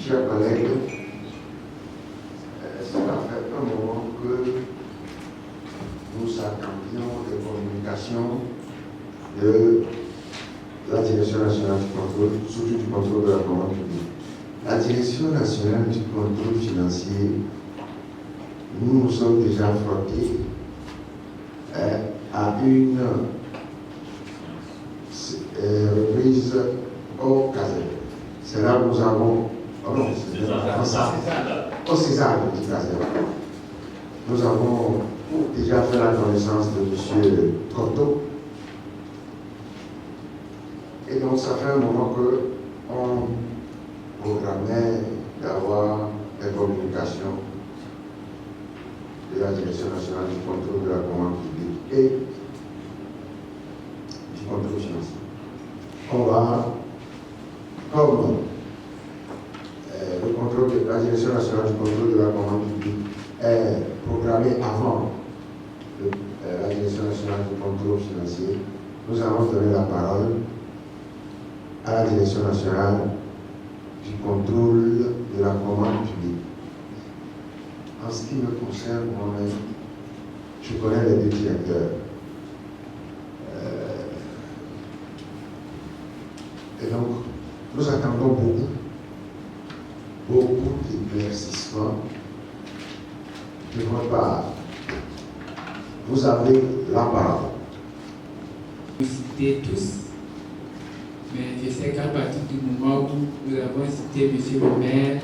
chers collègues, cela fait un moment que nous attendions des communications de la Direction nationale du contrôle, surtout du contrôle de la commande publique. La Direction nationale du contrôle financier, nous nous sommes déjà frottés à une reprise au CASEP. C'est là où nous avons, au César du CASEP. Nous avons déjà fait la connaissance de M. Cotto. Et donc, ça fait un moment qu'on programmait d'avoir des communications de la Direction nationale du contrôle de la commande publique et du contrôle financier. On va, comme le contrôle de la Direction nationale du contrôle de la commande publique est programmé avant la Direction nationale du contrôle financier, nous allons donner la parole à la Direction nationale du contrôle de la commande publique. En ce qui me concerne moi-même, je connais les deux directeurs. Et donc, nous attendons beaucoup d'éclaircissements de votre part. Vous avez la parole. Vous citez tous, mais je sais qu'à partir du moment où nous avons cité M. le maire,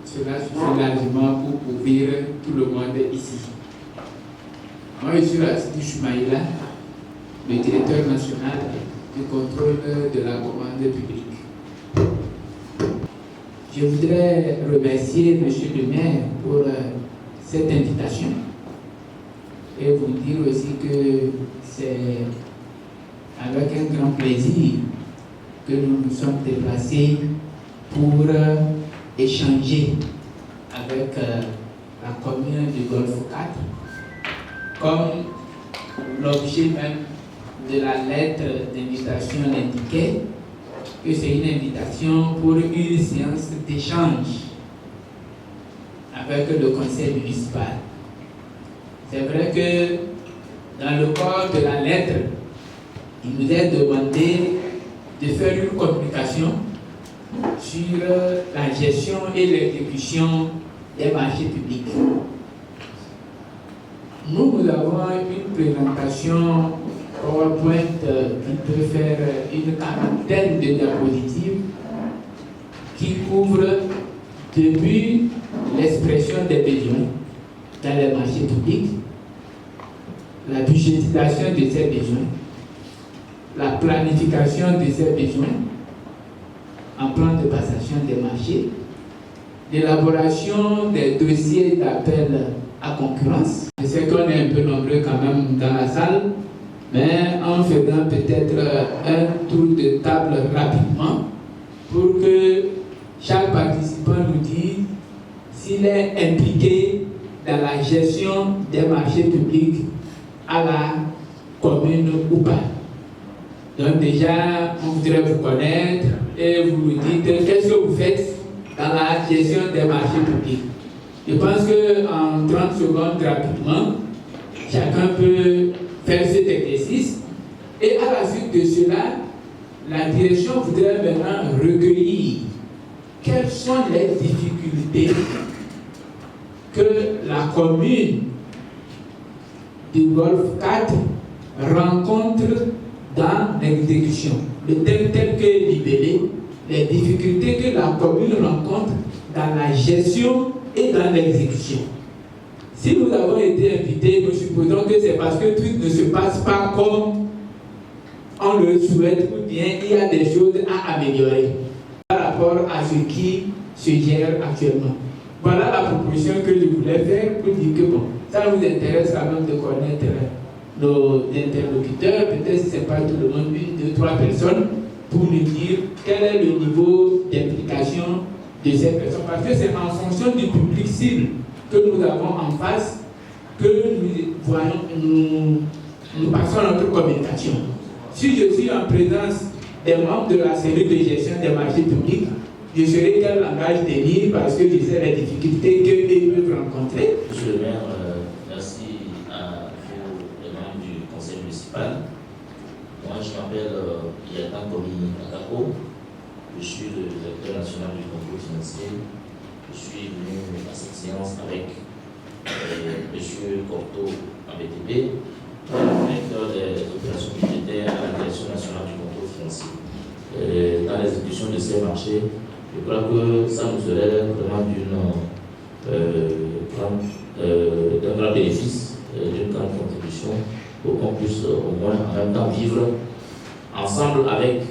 cela suffit largement pour couvrir tout le monde ici. Moi, je suis Racidi Choumaïla, le directeur national du contrôle de la commande publique. Je voudrais remercier M. le maire pour cette invitation et vous dire aussi que c'est avec un grand plaisir que nous nous sommes déplacés pour échanger avec la commune du Golfe 4, comme l'objet même de la lettre d'invitation l'indiquait, que c'est une invitation pour une séance d'échange avec le conseil municipal. C'est vrai que dans le corps de la lettre, il nous est demandé de faire une communication sur la gestion et l'exécution des marchés publics. Nous avons une présentation PowerPoint qui peut faire une quarantaine de diapositives qui couvre depuis l'expression des besoins dans les marchés publics, la budgétisation de ces besoins, la planification de ces besoins en plan de passation des marchés, l'élaboration des dossiers d'appel à concurrence. Je sais qu'on est un peu nombreux quand même dans la salle, mais en faisant peut-être un tour de table rapidement pour que chaque participant nous dise s'il est impliqué dans la gestion des marchés publics à la commune ou pas. Donc déjà, on voudrait vous connaître et vous nous dites qu'est-ce que vous faites dans la gestion des marchés publics. Je pense qu'en 30 secondes rapidement, chacun peut faire cet exercice. Et à la suite de cela, la direction voudrait maintenant recueillir quelles sont les difficultés que la commune du Golfe 4 rencontre dans l'exécution. Le thème tel que libellé, les difficultés que la commune rencontre dans la gestion et dans l'exécution. Si nous avons été invités, nous supposons que c'est parce que tout ne se passe pas comme on le souhaite ou bien il y a des choses à améliorer par rapport à ce qui se gère actuellement. Voilà la proposition que je voulais faire pour dire que bon, ça nous intéresse quand même de connaître nos interlocuteurs, peut-être si ce n'est pas tout le monde, une, deux, trois personnes, pour nous dire quel est le niveau d'implication de ces personnes. Parce que c'est en fonction du public cible que nous avons en face que nous voyons, nous passons notre communication. Si je suis en présence des membres de la cellule de gestion des marchés publics, je saurai quel langage tenir parce que je sais les difficultés qu'ils peuvent rencontrer. Monsieur le maire, merci à vous, les membres du conseil municipal. Moi, je m'appelle Yatan Komi Akako. Je suis le directeur national du contrôle financier. Je suis venu à cette séance avec M. Corto en BTP, directeur des opérations budgétaires à la direction nationale du contrôle financier. Dans l'exécution de ces marchés, je crois que ça nous serait vraiment d'un grand bénéfice, d'une grande contribution pour qu'on puisse au moins en même temps vivre ensemble avec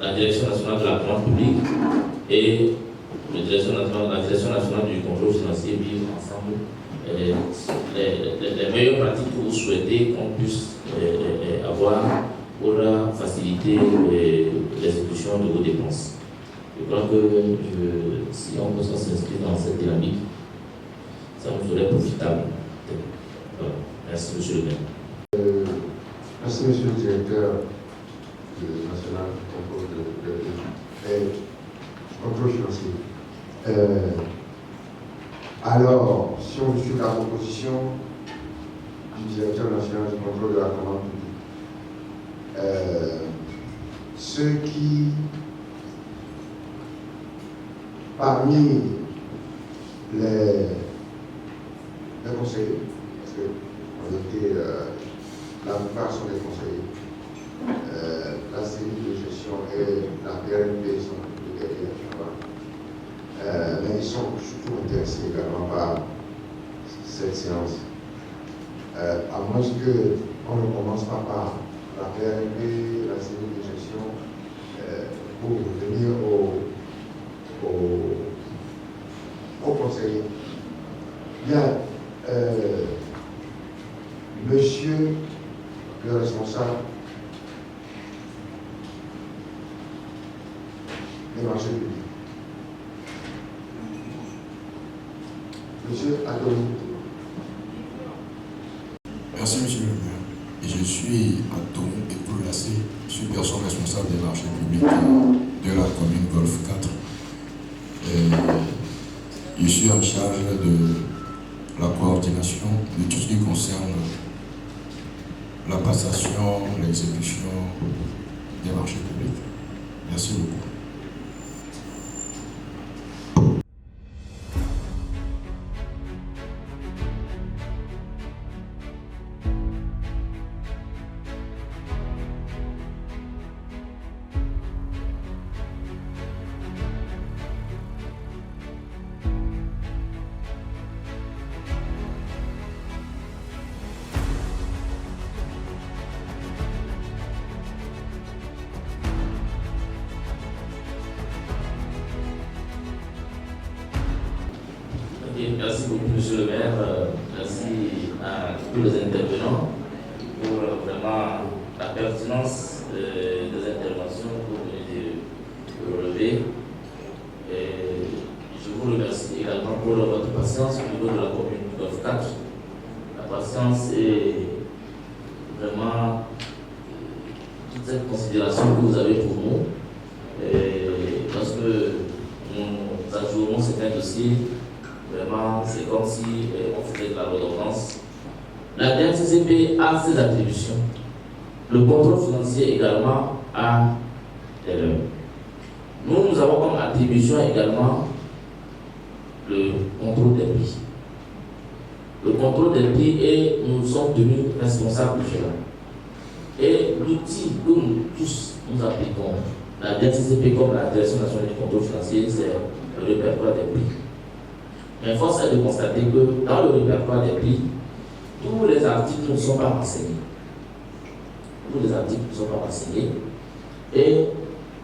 la Direction nationale de la commande publique et la Direction nationale du contrôle financier vivre ensemble les meilleures pratiques que vous souhaitez qu'on puisse avoir pour faciliter l'exécution de vos dépenses. Je crois que si on peut s'inscrire dans cette dynamique, ça nous serait profitable. Voilà. Merci, monsieur le maire. Merci, monsieur le directeur national du contrôle financier. Alors, si on suit la proposition du directeur national du contrôle de la commande publique, ceux qui, parmi les conseillers, parce que en réalité, la plupart sont des conseillers, la cellule de gestion et la PRNP sont derrière, mais ils sont surtout intéressés également par cette séance. À moins qu'on ne commence pas par la PRNP, la cellule de gestion, pour venir aux conseillers. Bien, monsieur le responsable des marchés publics, monsieur Adoni. Merci, monsieur le maire. Et je suis Anton Epoulacé, je suis personne responsable des marchés publics de la commune Golfe 4. Je suis en charge de la coordination de tout ce qui concerne la passation, l'exécution des marchés publics. Merci beaucoup. Merci beaucoup, monsieur le maire. Merci à tous les intervenants pour vraiment la pertinence des interventions que vous venez de relever. Je vous remercie également pour votre patience au niveau de la commune de Golfe 4. La patience est vraiment toute cette considération que vous avez pour nous. Parce que nous ajoutons certains dossiers. Vraiment, c'est comme si on faisait de la redondance. La DNCCP a ses attributions. Le contrôle financier également a des leurs. Nous avons comme attribution également le contrôle des prix. Le contrôle des prix et nous sommes tenus responsables de cela. Et l'outil que nous tous nous appliquons, la DNCCP comme la Direction nationale du contrôle financier, c'est le répertoire des prix. Mais force est de constater que dans le répertoire des prix, tous les articles ne sont pas renseignés. Tous les articles ne sont pas renseignés. Et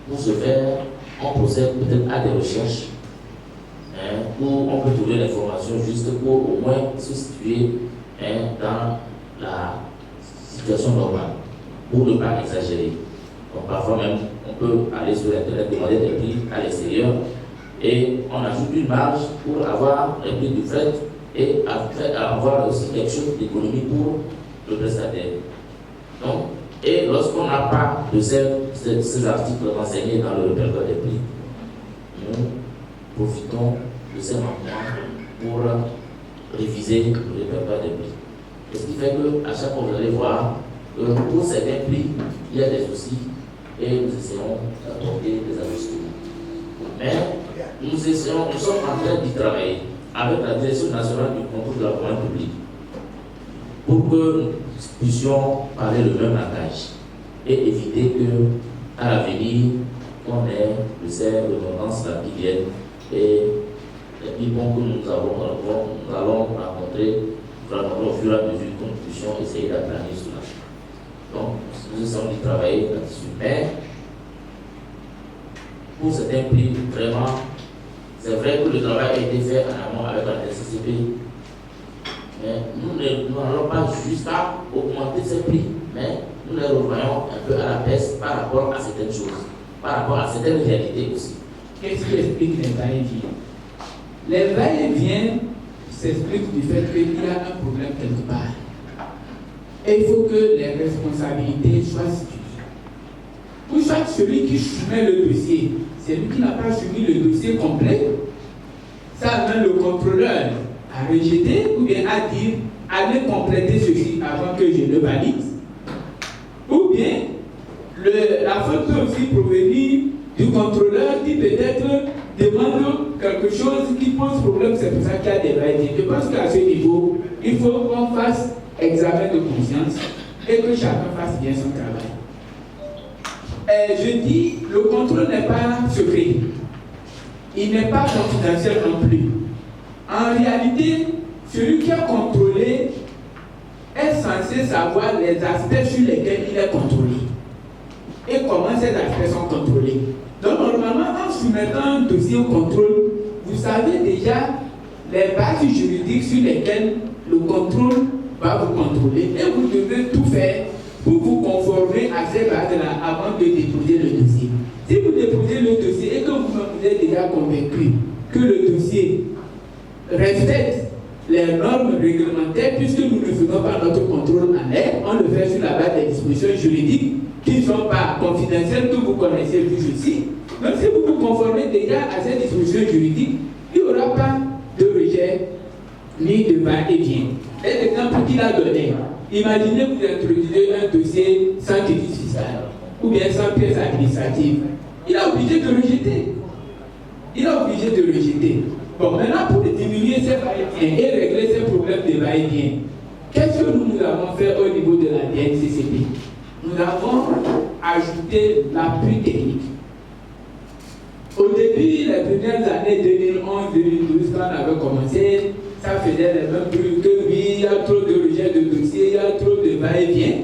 pour ce faire, on procède peut-être à des recherches où on peut trouver l'information juste pour au moins se situer dans la situation normale, pour ne pas exagérer. Donc parfois même, on peut aller sur Internet demander des prix à l'extérieur et on ajoute une marge pour avoir les prix du fret et avoir aussi quelque chose d'économie pour le prestataire. Donc, et lorsqu'on n'a pas de ces articles renseignés dans le répertoire des prix, nous profitons de ces moments pour réviser le répertoire des prix. Ce qui fait qu'à chaque fois, vous allez voir que pour certains prix, il y a des soucis et nous essayons d'apporter des ajustements. Mais nous sommes en train d'y travailler avec la Direction nationale du contrôle de la commande publique pour que nous puissions parler le même langage et éviter qu'à l'avenir, on ait le cerf de redondance là qui viennent et les pipons que nous allons rencontrer au fur et à mesure que nous puissions essayer d'aplanir cela. Donc, nous essayons de travailler là-dessus. Mais, pour certains prix, vraiment, c'est vrai que le travail a été fait en amont avec la DCCP. Mais nous n'allons pas jusqu'à augmenter ces prix, mais nous les revoyons un peu à la baisse par rapport à certaines choses, par rapport à certaines réalités aussi. Qu'est-ce qui explique les va-et-vient? Les va-et-vient s'expliquent du fait qu'il y a un problème quelque part. Et il faut que les responsabilités soient situées. Pour chaque celui qui soumet le dossier, celui qui n'a pas soumis le dossier complet, ça amène le contrôleur à rejeter ou bien à dire allez compléter ceci avant que je le valide. Ou bien la faute peut aussi provenir du contrôleur qui peut-être demande quelque chose qui pose problème, c'est pour ça qu'il y a des va-et-vient. Je pense qu'à ce niveau, il faut qu'on fasse examen de conscience et que chacun fasse bien son travail. Je dis, le contrôle n'est pas secret. Il n'est pas confidentiel non plus. En réalité, celui qui est contrôlé est censé savoir les aspects sur lesquels il est contrôlé et comment ces aspects sont contrôlés. Donc, normalement, en soumettant un dossier au contrôle, vous savez déjà les bases juridiques sur lesquelles le contrôle va vous contrôler et vous devez tout faire pour vous conformer à ces bases-là avant de déposer le dossier. Si vous déposez le dossier et que vous êtes déjà convaincu que le dossier respecte les normes réglementaires, puisque nous ne faisons pas notre contrôle en l'air, on le fait sur la base des dispositions juridiques qui ne sont pas confidentielles, que vous connaissez plus ici. Donc si vous vous conformez déjà à ces dispositions juridiques, il n'y aura pas de rejet ni de va-et-vient. Et l'exemple qu'il a donné, imaginez que vous introduisez un dossier sans quitus fiscal ou bien sans pièce administrative. Il est obligé de rejeter. Il est obligé de rejeter. Bon, maintenant pour diminuer ces va-et-vient et régler ces problèmes de va-et-vient, qu'est-ce que nous avons fait au niveau de la DNCCP? Nous avons ajouté l'appui technique. Au début, les premières années 2011-2012, quand on avait commencé, ça faisait les mêmes bruits que oui, il y a trop de rejets de dossiers, il y a trop de va-et-vient.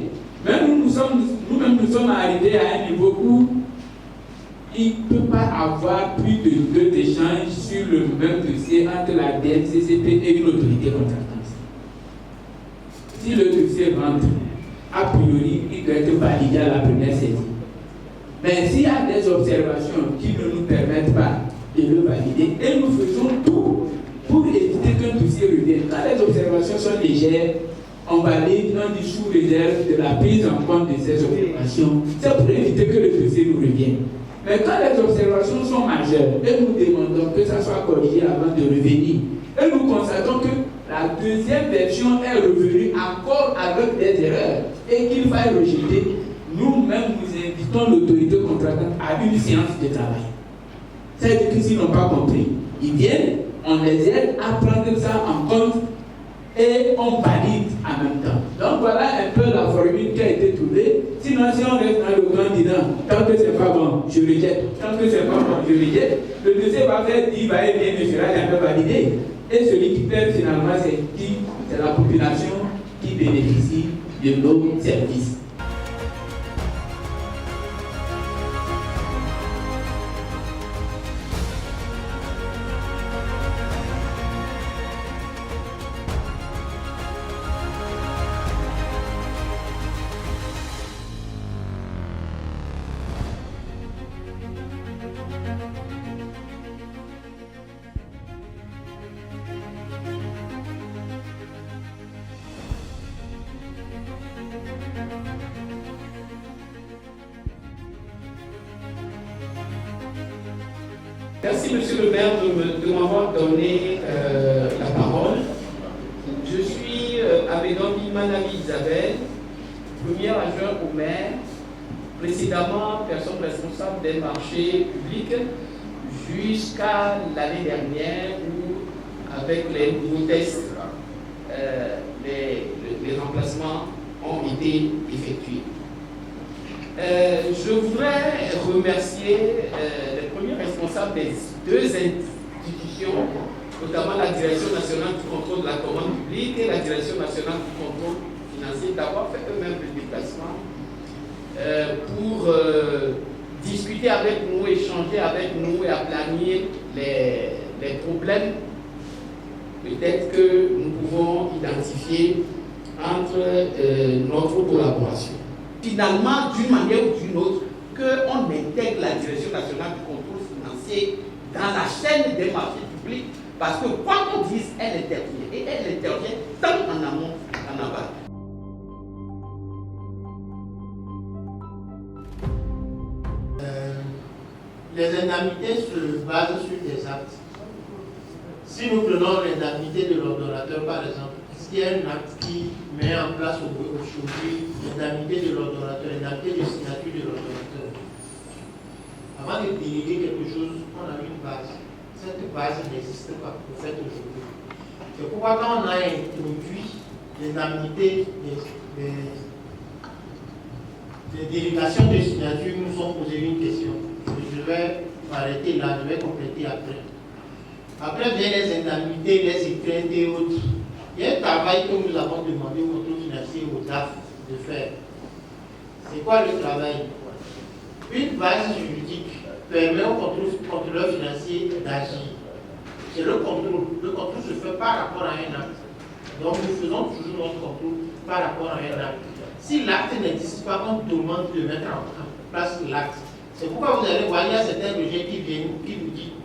Mais nous-mêmes, nous sommes arrivés à un niveau où il ne peut pas avoir plus de 2 échanges sur le même dossier entre la DNCCP et une autorité contractante. Si le dossier rentre, a priori, il doit être validé à la première saisie. Mais s'il y a des observations qui ne nous permettent pas de le valider, et nous faisons tout pour éviter qu'un dossier revienne. Quand les observations sont légères, on valide, on dit sous réserve de la prise en compte de ces observations. C'est pour éviter que le dossier nous revienne. Mais quand les observations sont majeures, et nous demandons que ça soit corrigé avant de revenir, et nous constatons que la deuxième version est revenue encore avec des erreurs et qu'il faille rejeter, nous-mêmes nous invitons l'autorité contractante à une séance de travail. C'est-à-dire que s'ils n'ont pas compris, ils viennent, on les aide à prendre ça en compte et on valide en même temps. Donc voilà un peu la formule qui a été trouvée. Sinon, si on reste dans le candidat, tant que c'est pas bon, je rejette. Tant que c'est pas bon, je rejette. Le dossier va faire 10 va-et-vient, ne sera jamais validé. Et celui qui perd finalement, c'est qui? C'est la population qui bénéficie de nos services. Merci, monsieur le maire, de m'avoir donné la parole. Je suis Abedon Manami Isabelle, premier adjoint au maire, précédemment personne responsable des marchés publics, jusqu'à l'année dernière où, avec les nouveaux tests, les remplacements ont été effectués. Je voudrais remercier les premiers responsables des deux institutions, notamment la Direction nationale du contrôle de la commande publique et la Direction nationale du contrôle financier, d'avoir fait eux-mêmes le déplacement pour discuter avec nous, échanger avec nous et aplanir les problèmes peut-être que nous pouvons identifier entre notre collaboration. Finalement, d'une manière ou d'une autre, qu'on intègre la Direction nationale du contrôle financier dans la chaîne des marchés publics, parce que quoi qu'on dise, elle intervient. Et elle intervient tant en amont qu'en aval. Les indemnités se basent sur des actes. Si nous prenons l'indemnité de l'ordonnateur, par exemple, s'il y a un acte qui met en place aujourd'hui l'indemnité de l'ordonnateur, l'indemnité de signature de l'ordonnateur, avant de déléguer quelque chose, on a une base. Cette base n'existe pas pour faire aujourd'hui. C'est pourquoi quand on a introduit l'indemnité des délégations de signature, nous sommes posé une question. Je vais m'arrêter là, je vais compléter après. Après viennent les indemnités, les étreintes et autres. Il y a un travail que nous avons demandé au contrôle financier au DAF de faire. C'est quoi le travail? Une base juridique permet au contrôleur financier d'agir. C'est le contrôle. Le contrôle se fait par rapport à un acte. Donc nous faisons toujours notre contrôle par rapport à un acte. Si l'acte n'existe pas, on demande de mettre en place l'acte. C'est pourquoi vous allez voir, il y a certains projets qui viennent, qui vous disent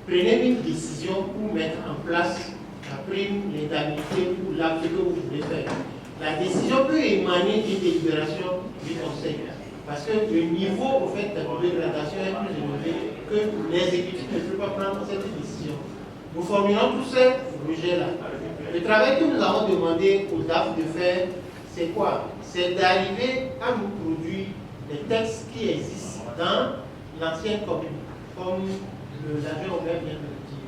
prenez une décision pour mettre en place la prime, l'indemnité ou l'acte que vous voulez faire. La décision peut émaner d'une délibération du conseil. Parce que le niveau au fait, de dégradation est plus élevé que l'exécutif ne peut pas prendre cette décision. Nous formulons tous ces projets-là. Le travail que nous avons demandé au DAF de faire, c'est quoi? C'est d'arriver à nous produire des textes qui existent dans l'ancienne commune, comme l'adjoint au maire vient de le dire.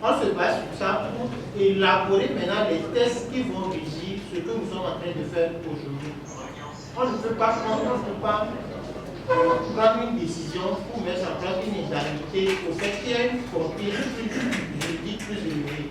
On se base sur ça pour élaborer maintenant les tests qui vont régir ce que nous sommes en train de faire aujourd'hui. On ne peut pas prendre une décision pour mettre en place une indemnité au fait qu'il y a une portée juridique plus élevée.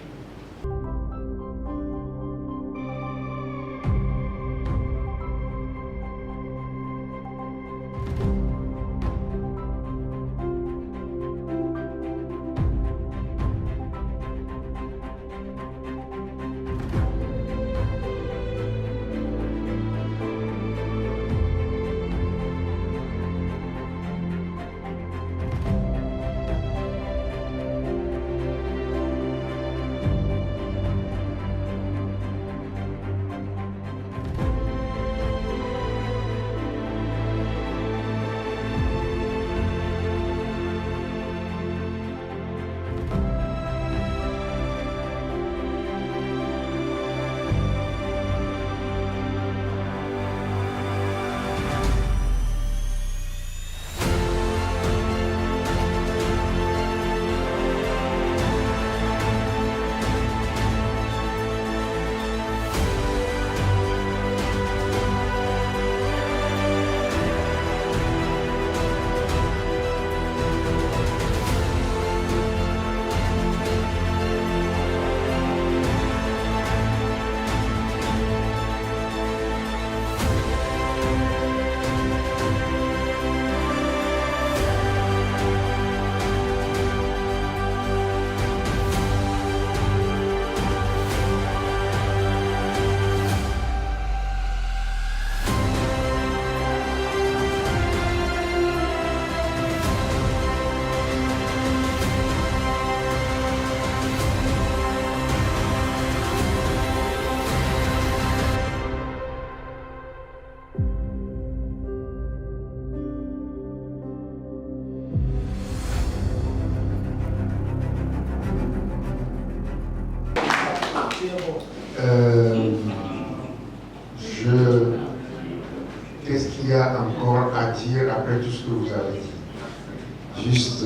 Qu'est-ce qu'il y a encore à dire après tout ce que vous avez dit? Juste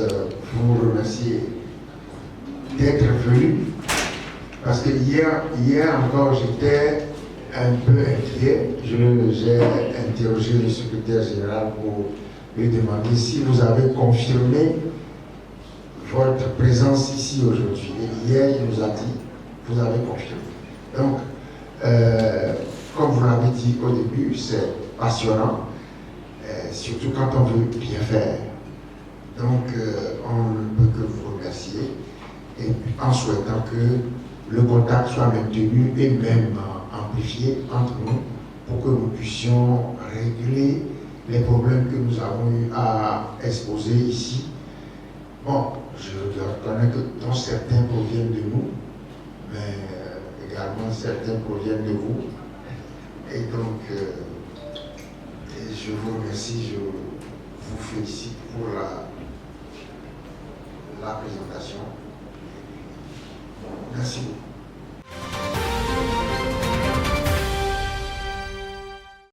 vous remercier d'être venu, parce que hier encore j'étais un peu inquiet. J'ai interrogé le secrétaire général pour lui demander si vous avez confirmé votre présence ici aujourd'hui. Et hier, il nous a dit, vous avez confirmé. Donc, comme vous l'avez dit au début, c'est passionnant, surtout quand on veut bien faire. Donc, on ne peut que vous remercier, et en souhaitant que le contact soit maintenu et même amplifié entre nous pour que nous puissions régler les problèmes que nous avons eu à exposer ici. Bon, je reconnais que dont certains proviennent de nous, mais également certains proviennent de vous. Et donc, je vous remercie, je vous félicite pour la présentation.